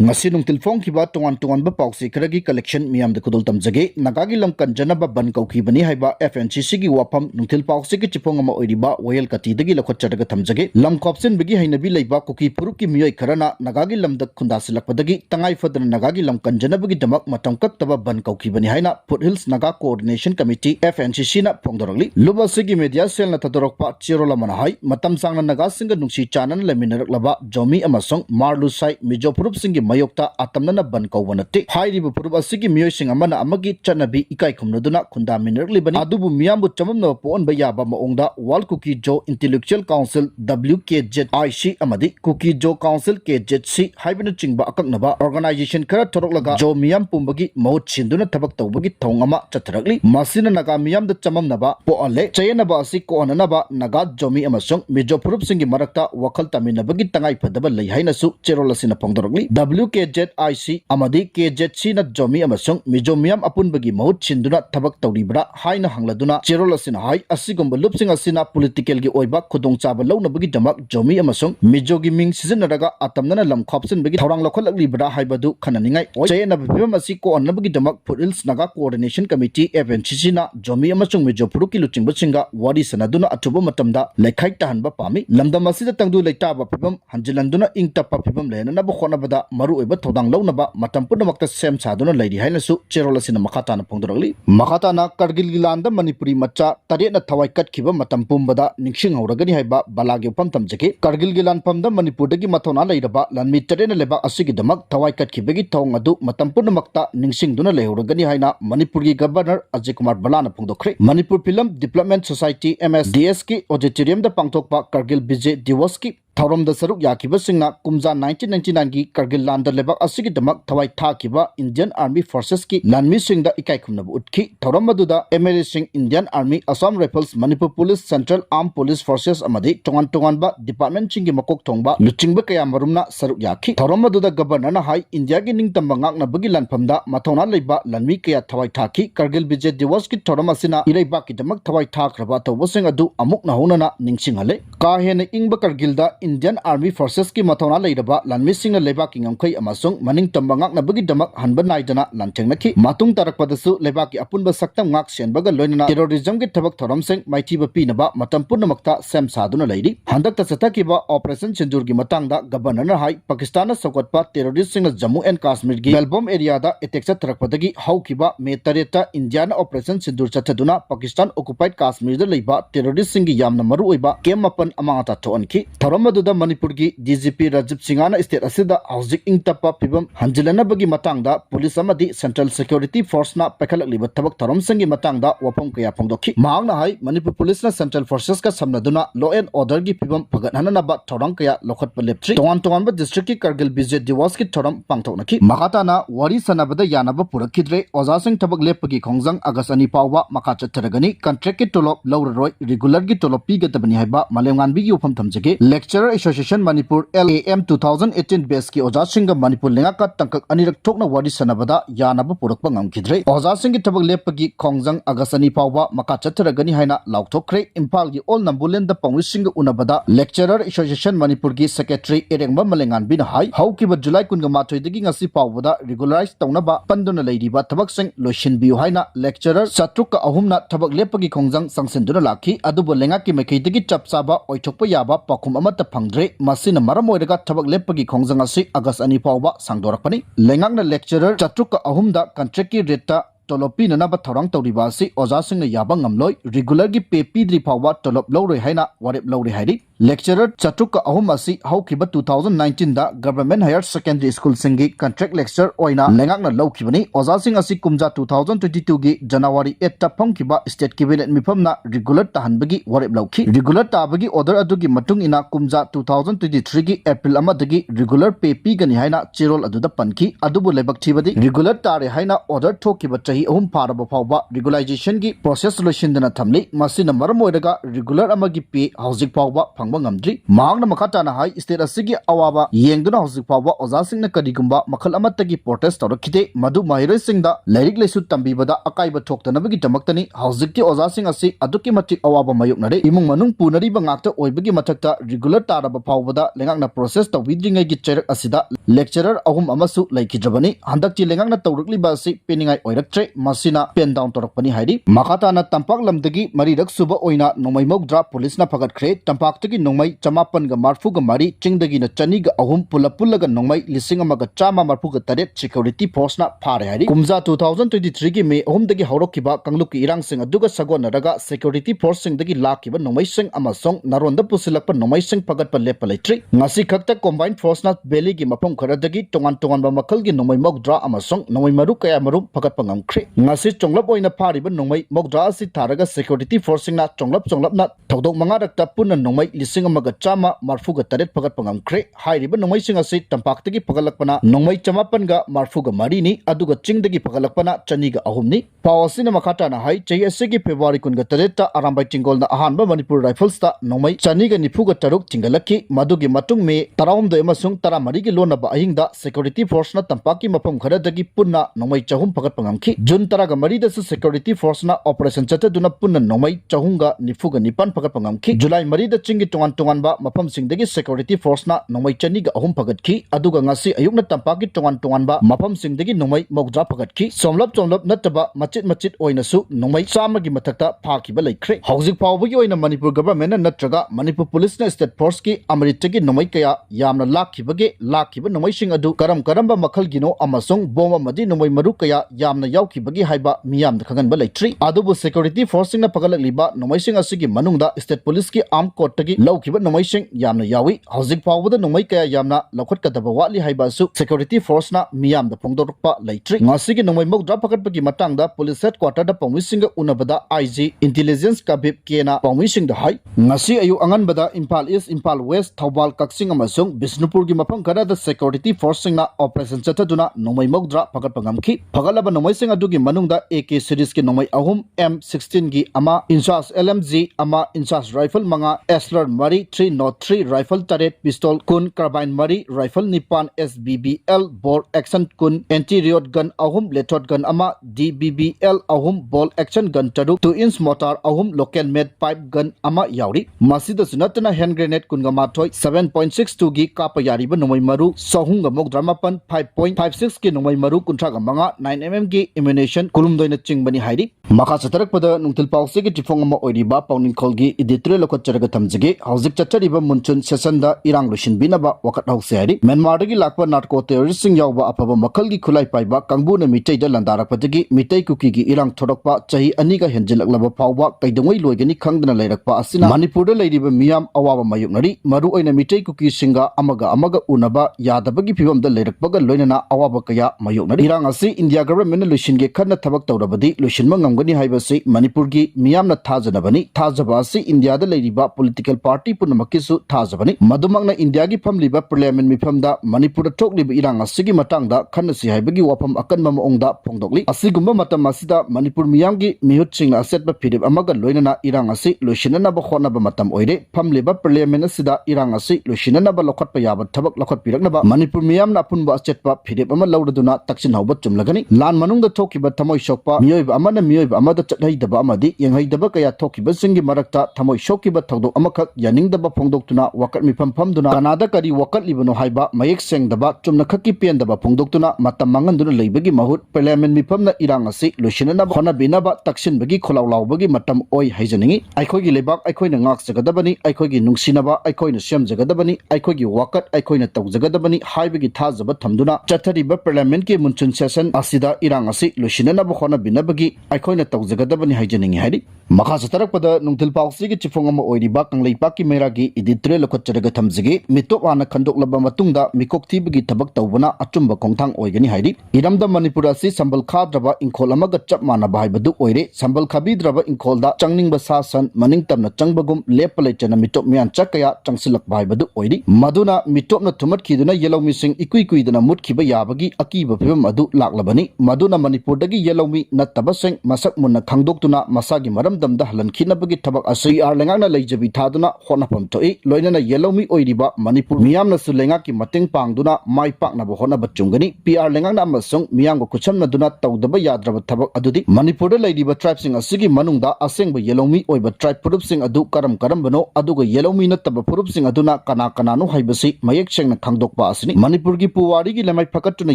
ngasi nung tilfong kiba tongan ba pausi karagi collection miyam de kudul tamjage nagagi lam Kanjanba Bandh Koukhibni haiba FNCC gi wapam nungtil pausi ki chipong ama oiriba wayel kati dagi lakhot chadaga tamjage lam kopsen begi hainabi leiba kuki puruk ki miyoi karana nagagi lam da khundasilakpadagi tangai fadana nagagi lam Kanjanba gi damak matam kaktaba Bandh Koukhibni haina Foothills Naga Coordination Committee FNCC na phongdoragli luba sigi media cell na tadorokpa chirola manahai matam sangna naga singa nungsi chanan leminaraklaba jomi amasong marlusai mijo purup singi mayokta atamnana Bandh Koubanati hairibu purup asigi miyoi sing amana amagi chanabi ikai khumnaduna khunda minaraklibani adubu miyambu chamamna pon bayaba maongda World Cookie Joe Intellectual Council WKZIC amadi Cookie Joe Council KZC haibana chingba akaknaba organization khara thoroklaga jo miyam pumbagi mahut sinduna thabak tawbagi thongama chatharakli masina naga miyam da chamamnaba poale chayanaba asi koananaba naga jomi amasong mijo purup singi marakta wakhal taminabagi tangai phadaba lei hainasu cherolasina phongdorakli WKZIC amadi KZC na jomi amasong mijo miyam apunbagi mahut sinduna thabak tawribra haina hangladuna cherolasina hai asigomba lupsing asina political gi oiba khudong chaba launabagi damak jomi amasong mijo gi ming sizinaraga atamnana lam khopsin bagi thorang lokholakli haibadu khananingai chayena bibam asi ko annabagi damak Foothills Naga Coordination Committee FNCC na jomi amasong mijo puruki luchingba singa wari sanaduna atuba matamda lekhai tahanba pami lamdam asida tangdu leitaba pibam hanjilanduna ingtapa pibam lehnana ba khonabada maru oiba thodang launaba matam punamakta sem saduna leiri hainasu cherolasina makhatana phongdoragli makhatana Kargil gilanda Manipuri macha tarena thawai katkiba matam pumbada ningsing hauragani haiba balagi upam tamjake Kargil gilan pamda Manipurdagi mathona leiraba lanmi tarena leba asigi damak thawai katkibagi thong adu matam punamakta ningsing duna leuragani haina Manipurgi Governor Ajay Kumar Balana phongdokre Manipur Film Development Society MSDS ki auditorium da pangthokpa Kargil Vijay Diwas ki Thauram da saruk yakiba singna kumza 1999 gi Kargil landa lebak asigi damak thawai thakiba Indian Army Forces ki lanmi sing da ikai khumnabu utkhi thauram maduda MLA sing Indian Army Assam Rifles Manipur Police Central Armed Police Forces amadi tongan ba department singi makok thongba luchingba kaya marumna saruk yakhi thauram maduda governor na hai India gi ningtamba ngakna bagi lanphamda mathona leiba lanmi kaya thawai thaki Kargil Vijay Diwas ki thauram asina ireiba ki damak thawai thakraba tawbasing adu amuk na honana ningsinghale ka hena ingba Kargil da Indian Army Forces ki mathona leiraba lanmi singa leba ki ngamkhai amasung maning tamba ngakna bagi damak hanba naidana lanthengnaki matung tarakpadasu leba ki apunba saktam ngak senbaga loinana terrorism ki thabak thoram sing maithiba pinaba matam punamakta sem saduna leiri handak ta satakiba operation sindur gi matangda governor na hai Pakistan na sokotpa terrorist singa Jammu and Kashmir gi Belbom area da attack sa tarakpadagi haukiba me tareta India na operation sindur chathaduna Pakistan occupied Kashmir da leiba terrorist singi yamna maru oiba kemapan amangata thonki thoram da Manipur gi DGP Rajiv Singhana state asida housing ingtapa pibam hanjilana bagi matangda police amadi central security force na pekhalakliba thabak thoram sangi matangda wapam kaya phongdokhi maangna hai Manipur police na central forces ka samnaduna law and order gi pibam phagathanana ba thorang kaya lokhat paleptri tongan ba district ki Kargil Vijay Diwas ki thoram pangthoknaki makhatana Wari Sanabda Yanaba Purakhidre oza sing thabak lepagi khongjang August 2 pawwa makha chatharagani contract ki tolop lawraroi regular gi tolop pigatabani haiba malemngan bi gi upam thamjage Lecturer Association Manipur LAM 2018 base ki oja singa Manipur lenga ka tangkak anirak thokna Wari Sanabda Yanaba purakpa ngamkhidre oja singi thabak lepagi khongjang agasani pawba maka chatharagani haina laukthokre Impal gi all nambulen da pangwi singa unabada Lecturer Association Manipur gi Secretary Erengba Malengan bin hai haukiba July 18 dagi ngasi pawbada regularize tawnaba panduna leiriba thabak sing loishin biu haina Lecturer Satruk ka ahumna thabak lepagi khongjang sangsenduna lakhi adubo lenga ki mekhei dagi chapsaba oithokpa yaba pakhum amata phangdre masina maram oiraga thabak lepagi khongjang asi August 2 pawba sangdorakpani lengakna lecturer chatruk ahumda contract ki rate tolopi nanaba thorang tawriba asi oja singna yaba ngamloi regular gi pe pidri pawba tolop loroi haina warep loroi hairi lecturer chatruk ahum asi haukiba 2019 da government higher secondary school singi contract lecture oina lengakna lawkhibani oja sing asi kumja 2022 gi January 8 ta phongkiba state cabinet mifamna regular tahanbagi warep lawkhi regular tabagi order adugi matung ina kumja 2023 gi April amadagi regular pe pigani haina chirol aduda panki adubu lebak thibadi regular tare haina order thokiba chahi ahum paraba fawba regularization gi process loishindana thamli masina maram oiraga regular amagi pe housing fawba fangba ngamdri mahangna makhatana hai state asigi awaba yengduna hojik fawa ozasingna karigumba makhal amattagi protest tawrakhide madu mahiroi singda lairik laisu tambibada akaiba thoktanabagi damaktani hojikti ozasing asi aduki matik awaba mayuknare imung manung punariba ngakta oibagi mathakta regular taraba fawbada lengakna process tawidringai gi cherak asida lecturer ahum amasu laikhidrabani handakti lengakna tawrukliba asi peningai oiraktre masina pen down torakpani hairi makhatana tampak lamdagi marirak suba oina nomai mogdra police na phagatkhre tampaktagi nomai chamapan ga marfu ga mari chingdagi na chani ga ahum pulaga nomai lising amaga chama marfu ga taret security force na phare hairi kumza 2023 gi me ahum dagi haurokiba kangluk ki irang sing aduga sagon raga security force sing dagi lakiba nomai sing amasong naronda pusilakpa nomai sing phagatpa lepa leitri ngasi khakta combined force na beli gi mapam kharadagi tongan ba makal gi nomai mogdra amasong nomai maru kaya maru phagatpa ngamkhre ngasi chonglap oina phariba nomai mogdra asi tharaga security force sing na chonglap na thodok manga rakta punna nomai lising amaga chama marfu ga taret phagatpa ngamkhre hairiba nomai sing asi tampaktagi phagalakpana nomai chamapan ga marfu ga mari ni aduga chingdagi phagalakpana chani ga ahum ni pawasina makhata na hai chayase gi February kun ga tareta arambai tingol na ahanba Manipur Rifles ta nomai chani ga nifu ga taruk tingalaki madugi matung me tarawum do emasung taramari gi lona ba ahingda security force na tampaki mapam kharadagi punna nomai chahum phagatpa ngamki jun taraga mari da security force na operation chataduna punna nomai chahunga nifu ga nipan phagatpa ngamki July mari da chingi tongan ba mapam singdagi security force na nomai chani ga ahum phagatki aduga ngasi ayukna tampaki tongan ba mapam singdagi nomai mogdra phagatki somlap nataba machit oina su nomai chama gi mathakta phakiba laikhre hojik pawbagi oina Manipur government na natraga Manipur police na state force ki amritagi nomai kaya yamna lakhiba nomai sing adu karamba makhal gino amasung bomba madi nomai maru kaya yamna yaukibagi haiba miyam da khagan ba laitri adubu security force na pagalakliba nomai sing asigi manungda state police ki arm court tagi laukiba nomai sing yamna yawi hojik pawbada nomai kaya yamna lakhot kadaba wali haiba su security force na miyam da phongdorpa laitri ngasigi nomai mogdra pakatpagi matangda police headquarter da pawmising unabada IG intelligence kabib kena pawmising da hai ngasi ayu anganbada Impal East Impal West Thobal Kaksing amasung Bisnupur gi mapam kada da security force sing na operation chataduna nomai mogdra pakatpa ngamki pagalaba nomai sing adugi manungda AK series ki nomai ahum M16 gi ama Insas LMG ama Insas rifle manga Esler mari 303 rifle taret pistol kun carbine mari rifle nipan SBBL bore action kun anti-riot gun ahum lethot gun ama DBBL ahum ball action gun taruk 2-inch mortar ahum local made pipe gun ama yauri masida sunatna hand grenade kun ga mathoi 7.62 gi kapa yariba nomai maru sahunga mogdrama pan 5.56 ki nomai maru kuntra ga manga 9mm gi ammunition kulumdoina chingbani hairi makha chatarakpada nungtil pause gi tifong ama oiriba pauning khol gi editorial lokot charaga thamjige hauzik chachariba munchun session da irang lushin binaba wakat hause hari Myanmar gi lakpa narco terrorist sing yawba apaba makhal gi khulai paiba kangbu na mitei da landarakpadagi mitei kuki gi irang thorakpa chahi ani ga henjilaklaba phawba kaidongoi loigani khangdana leirakpa asina Manipur da leiriba miyam awaba mayuknari maru oina mitei kuki singa amaga unaba yadabagi phibam da leirakpaga loinana awaba kaya mayuknari irang asi India government lushin ge khanna thabak tawrabadi lushin mangamgani haibasi Manipur gi miyamna thajanabani thajaba asi India da leiriba political party punamakisu thajabani madumangna India gi famliba parliament mifamda Manipur da thokliba irang asigi matangda khanasi haibagi wafam akanma maongda phongdokli asigumba matam asida Manipur miyamgi mihut singna asetba phirib amaga loinana irang asi lushinana ba khonaba matam oire famliba parliament asida irang asi lushinana ba lokhatpa yaba thabak lokhat piraknaba Manipur miyamna apunba achetpa phirib ama lawdaduna taksin hawba chumlagani lan manungda thokiba thamoi shokpa miyoiba amada chathaidaba amadi yenghaidaba kaya thokiba singi marakta thamoi shokiba thodok amakhak yaningdaba phongdoktuna wakat mifam famduna kanada kari wakat libano haiba mayek sengdaba chumna khaki pendaba phongdoktuna matam manganduna leibagi mahut parliament mifamna irang asi lushinana ba khona binaba taksin bagi kholaulawbagi matam oi haijaningi aikhoigi lebak aikhoina ngak jagadabani aikhoigi nungsinaba aikhoina sem jagadabani aikhoigi wakat aikhoina tawjagadabani haibagi thajaba thamduna chathariba parliament ke munchun session asida irang asi lushinana ba khona binabagi aikhoina tawjagadabani haijaningi hairi makha chatarakpada nungthil pawsi gi chifong ama oiriba kanglei paki meragi editorial lokot charaga thamjige mitop ana khandoklaba matungda mikok thibagi thabak tawbana achumba khongthang oigani hairi iramda Manipur asi sambal khadraba inkhol amaga chap mana baibadu oire sambal khabidraba inkolda changningba sasan maningtamna changbagum lepalai chana mitop mian chakaya changsilak baibadu oiri maduna mitopna thumat khiduna yellow mising ikuidana mutkiba yabagi akiba phibam adu laklabani maduna Manipur dagi yellow mi nattaba seng masak munna khangdoktuna masagi maramdamda halan khinabagi thabak asi ar lengana leijabi thaduna honapam toi loinana yelomi oiriba manipur miyamna su lengaki mateng pangduna mai paknaba honaba chungani PR lengakna amasung miyamga kuchamna duna tawdaba yadraba thabak adudi manipur da laidiba tribes sing asigi manungda asengba yelomi oiba tribe purup sing adu karambano aduga yelomi nattaba purup sing aduna kana kanano haibasi mayek sengna khangdokpa asini manipur gi puwari gi lamai phakatuna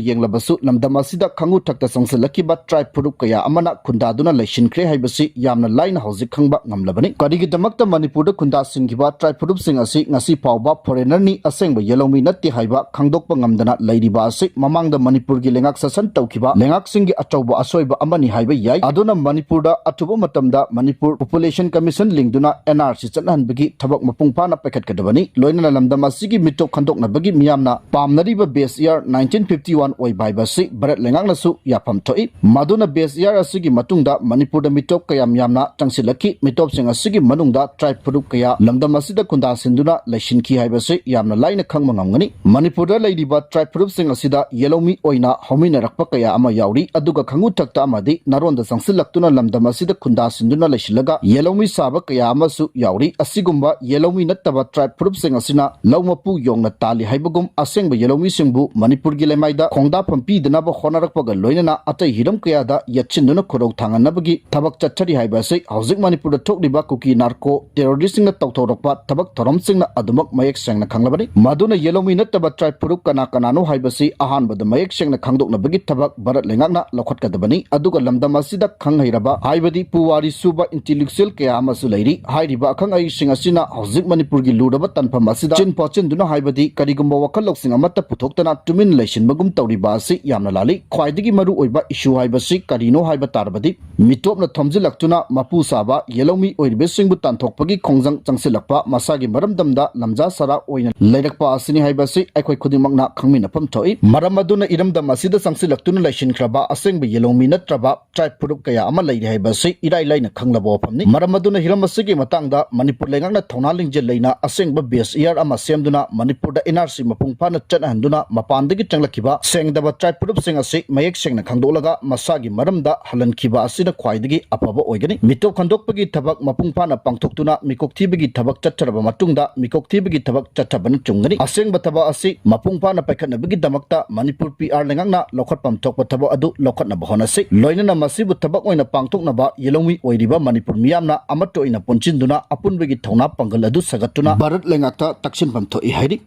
yenglabasu lamdam asida khangu thakta sangಸಲಾkiba tribe purup kaya amana khundaduna laishinkhre haibasi yamna laina hauzik khangba ngamlabani karigi damakta manipur da khunda singhiba tribe purup sing asi ngasi pawba foreigner ni asengba yelomi natti haiba khangdokpa ngamdana lairiba asi mamangda manipur gi lengak sasan tawkiba lengak singi achauba asoiba amani haiba yai aduna manipur da atuba matamda manipur population commission lingduna NRC chanhanbagi thabak mapung phana pakhatkadabani loinana lamdam asigi mitop khandoknabagi miyamna pamnariba base year 1951 oibaibasi bharat lengaknasu yapam thoi maduna base year asigi matungda manipur da mitop kayam yamna tangsilaki mitop sing asigi manungda tribe purup kaya lamdam asida kunda sinduna laishinki haibasi yamna laina khangma ngamgani manipur da laidiba tribe purup sing asida yelomi oina homina rakpa kaya ama yauri aduga khangu thakta amadi naronda sangsilaktuna lamdam asida kunda sinduna laishilaga yelomi saba kaya amasu yauri asigumba yelomi nattaba tribe purup sing asina lawmapu yongna tali haibagum asengba yelomi singbu manipur gi lemaida khongda phampi danaba honarakpaga loinana atai hiram kaya da yachinduna khorok thanganabagi thabak chachari haibase hauzik manipur da thokliba kuki narco terrorist na tawthorokpa thabak thorom singna adumak mayek sengna khanglabani maduna yelomi nattaba tribe purup kana kanano haibase ahanbada mayek sengna khangdoknabagi thabak bharat lengakna lokhatkadabani aduga lamdam asida khanghairaba haibadi puwari suba intellectual kaya amasu lairi hairiba akhang ai sing asina hauzik manipur gi ludaba tanpham asida chin pochin duna haibadi karigumba wakhalok sing amata puthoktana tumin laishinbagum tawriba asi yamna lali khwaidigi maru oiba issue haibasi karino haiba tarbadi mitopna thomjilaktuna mapu saba yelomi oiribe singbu tanthokpagi khongjang changsilakpa masagi maramdamda lamja sara oina leirakpa asini haibasi aikhoi khudimakna khangmina phamthoi maramaduna iramdam asida changsilaktuna laishinkraba asengba yelomi natraba tribe purup kaya ama leiri haibasi irai laina khanglabo phamni maramaduna hiram asigi matangda manipur lengakna thona lingjel leina asengba base year ama semduna manipur da NRC mapung phana chanhanduna mapandagi changlakiba sengdaba tribe purup sing asi mayek sengna khangdolaga masagi maramda halankhiba asina khwaidagi apaba oigani mitop khandokpagi thabak mapung phana pangthoktuna mikokthibagi thabak chattaraba matungda mikokthibagi thabak chattabana chungani asengba thaba asi mapung phana paikhatnabagi damakta manipur PR lengakna lokhatpam thokpa thaba adu lokhatna bahonasi loinana masibu thabak oina pangthoknaba yelomi oiriba manipur miyamna amato ina ponchinduna apunbagi thona pangal adu sagatuna bharat lengakta taksin pam thoi hairi